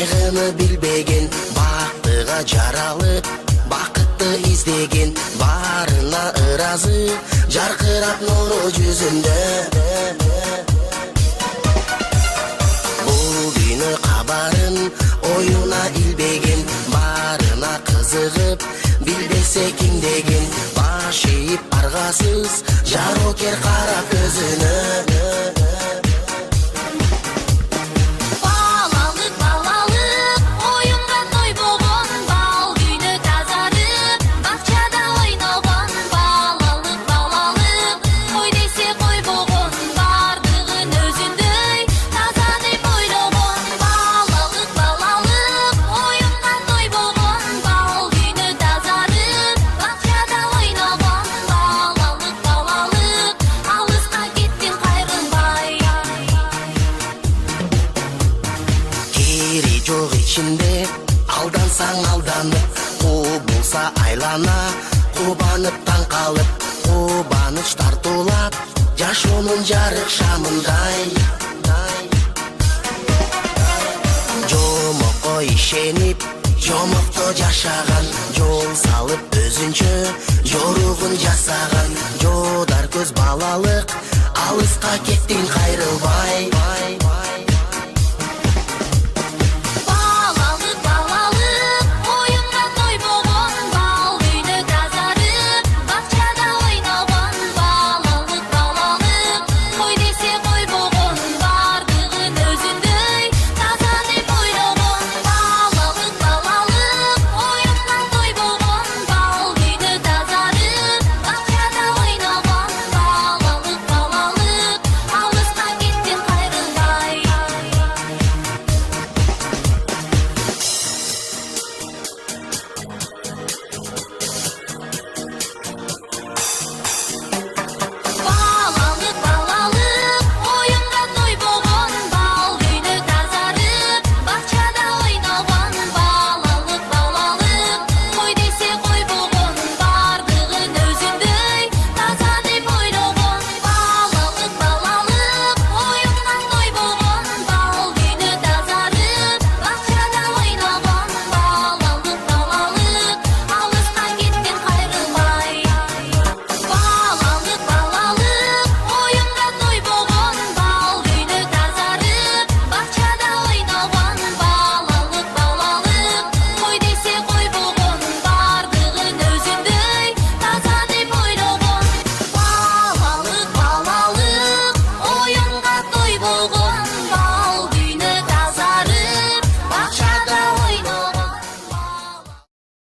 кайгыны билбеген, бактыга жаралып бакытты издеген, барына ыразы жаркырап нуру жүзүндө. Бул дүйнө кабарын оюна илбеген, барына кызыгып билбесе ким деген, баш ийип аргасыз жарокер карап өзүнө. Жок ичинде алдансаң алданып, кубулса айлана, кубанып таң калып, кубаныч тартуулап, жашоонун жарык шамындай. Жомокко ишенип, жомокто жашаган, жол салып өзүнчө жоругун жасаган, жодар көз балалык, алыска кеттиң кайрылбай.